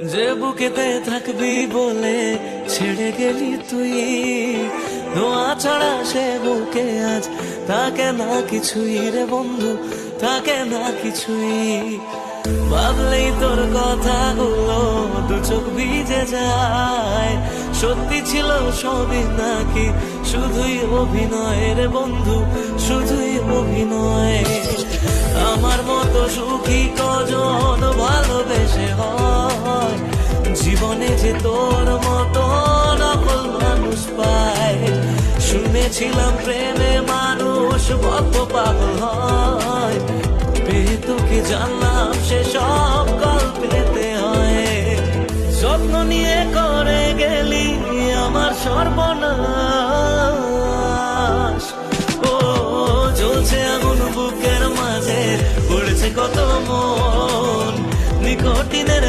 যে বুকেতে থাকবি বলে ছেড়ে গেলি তুই, নোয়া ছাড়া সে বুকে আজ থাকে না কিছুই রে বন্ধু, থাকে না কিছুই। ভাবলেই তোর কথাগুলো দু চোখ ভিজে যায়, সত্যি ছিল সবই নাকি শুধুই অভিনয় রে বন্ধু, শুধুই অভিনয়। আমার মতো সুখী কজন ভালোবেসে হয়, জীবনে যে তোর মতো নকল মানুষ পায়। শুনেছিলাম প্রেমে মানুষ বদ্ধ পাগল হয়, পেয়ে তোকে জানলাম সে সব গল্পেতে হয়। যত্ন নিয়ে করে গেলি আমার সর্বনাশ, ও জ্বলছে আগুন বুকের মাঝে, পড়েছে কত মন নিকটিনের